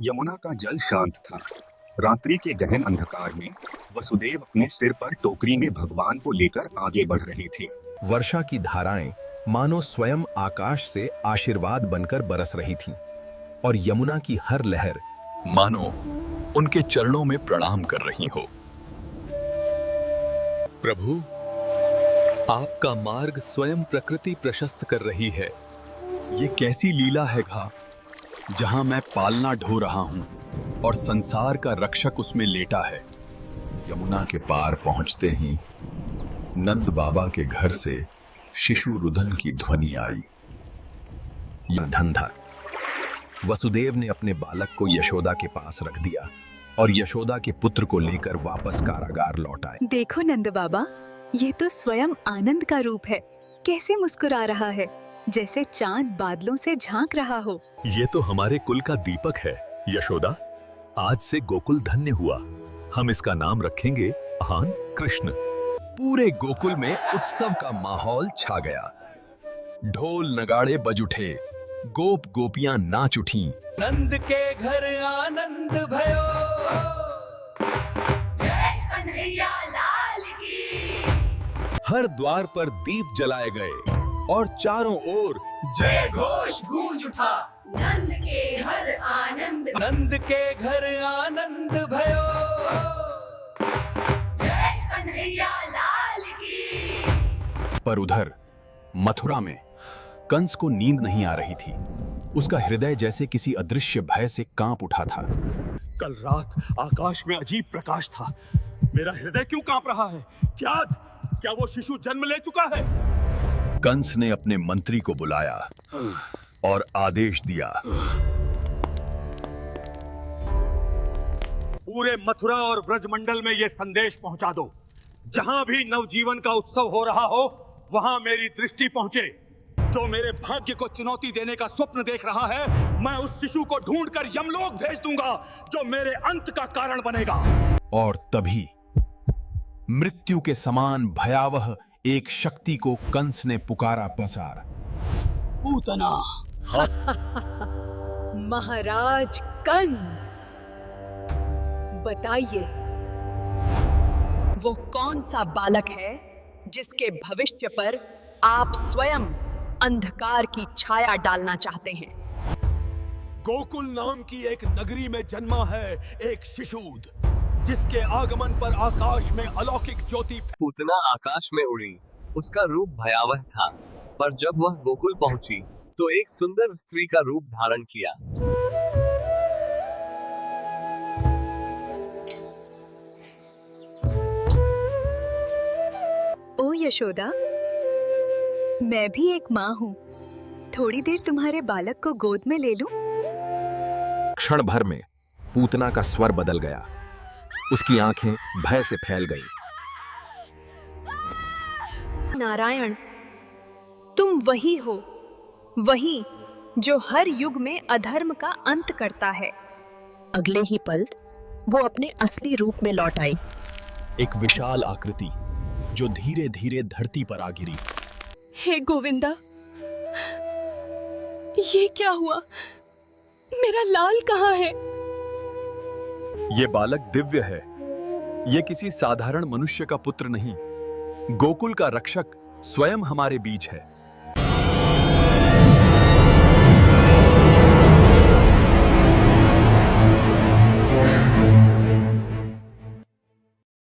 यमुना का जल शांत था। रात्रि के गहन अंधकार में वसुदेव अपने सिर पर टोकरी में भगवान को लेकर आगे बढ़ रहे थे। वर्षा की धाराएं मानो स्वयं आकाश से आशीर्वाद बनकर बरस रही थीं, और यमुना की हर लहर मानो उनके चरणों में प्रणाम कर रही हो। प्रभु, आपका मार्ग स्वयं प्रकृति प्रशस्त कर रही है। ये कैसी लीला है घा, जहां मैं पालना ढो रहा हूं और संसार का रक्षक उसमें लेटा है। यमुना के पार पहुंचते ही नंद बाबा के घर से शिशु रुदन की ध्वनि आई। यह धन था। वसुदेव ने अपने बालक को यशोदा के पास रख दिया और यशोदा के पुत्र को लेकर वापस कारागार लौट आए। देखो नंद बाबा, ये तो स्वयं आनंद का रूप है। कैसे मुस्कुरा रहा है, जैसे चांद बादलों से झांक रहा हो। ये तो हमारे कुल का दीपक है। यशोदा, आज से गोकुल धन्य हुआ। हम इसका नाम रखेंगे आन कृष्ण। पूरे गोकुल में उत्सव का माहौल छा गया। ढोल नगाड़े बज उठे, गोप गोपियां नाच उठीं। नंद के घर आनंद भयो, जय कन्हैया लाल की। हर द्वार पर दीप जलाए गए और चारों ओर जय घोष गूंज उठा। नंद के घर आनंद, नंद के घर आनंद भयो, जय कन्हैया लाल की। पर उधर मथुरा में कंस को नींद नहीं आ रही थी। उसका हृदय जैसे किसी अदृश्य भय से कांप उठा था। कल रात आकाश में अजीब प्रकाश था। मेरा हृदय क्यों कांप रहा है? क्या वो शिशु जन्म ले चुका है? कंस ने अपने मंत्री को बुलाया और आदेश दिया। पूरे मथुरा और ब्रजमंडल में यह संदेश पहुंचा दो, जहां भी नवजीवन का उत्सव हो रहा हो, वहां मेरी दृष्टि पहुंचे। जो मेरे भाग्य को चुनौती देने का स्वप्न देख रहा है, मैं उस शिशु को ढूंढकर यमलोक भेज दूंगा, जो मेरे अंत का कारण बनेगा। और तभी मृत्यु के समान भयावह एक शक्ति को कंस ने पुकारा पसार। पूतना। महाराज कंस, बताइए, वो कौन सा बालक है जिसके भविष्य पर आप स्वयं अंधकार की छाया डालना चाहते हैं? गोकुल नाम की एक नगरी में जन्मा है एक शिशुद, जिसके आगमन पर आकाश में अलौकिक ज्योति। पूतना आकाश में उड़ी। उसका रूप भयावह था, पर जब वह गोकुल पहुंची तो एक सुंदर स्त्री का रूप धारण किया। ओ यशोदा, मैं भी एक माँ हूँ। थोड़ी देर तुम्हारे बालक को गोद में ले लूं? क्षण भर में पूतना का स्वर बदल गया। उसकी आंखें भय से फैल गईं। नारायण, तुम वही हो, वही जो हर युग में अधर्म का अंत करता है। अगले ही पल वो अपने असली रूप में लौट आई। एक विशाल आकृति जो धीरे धीरे धरती पर आ गिरी। हे गोविंदा, ये क्या हुआ? मेरा लाल कहाँ है? ये बालक दिव्य है। ये किसी साधारण मनुष्य का पुत्र नहीं, गोकुल का रक्षक स्वयं हमारे बीच है।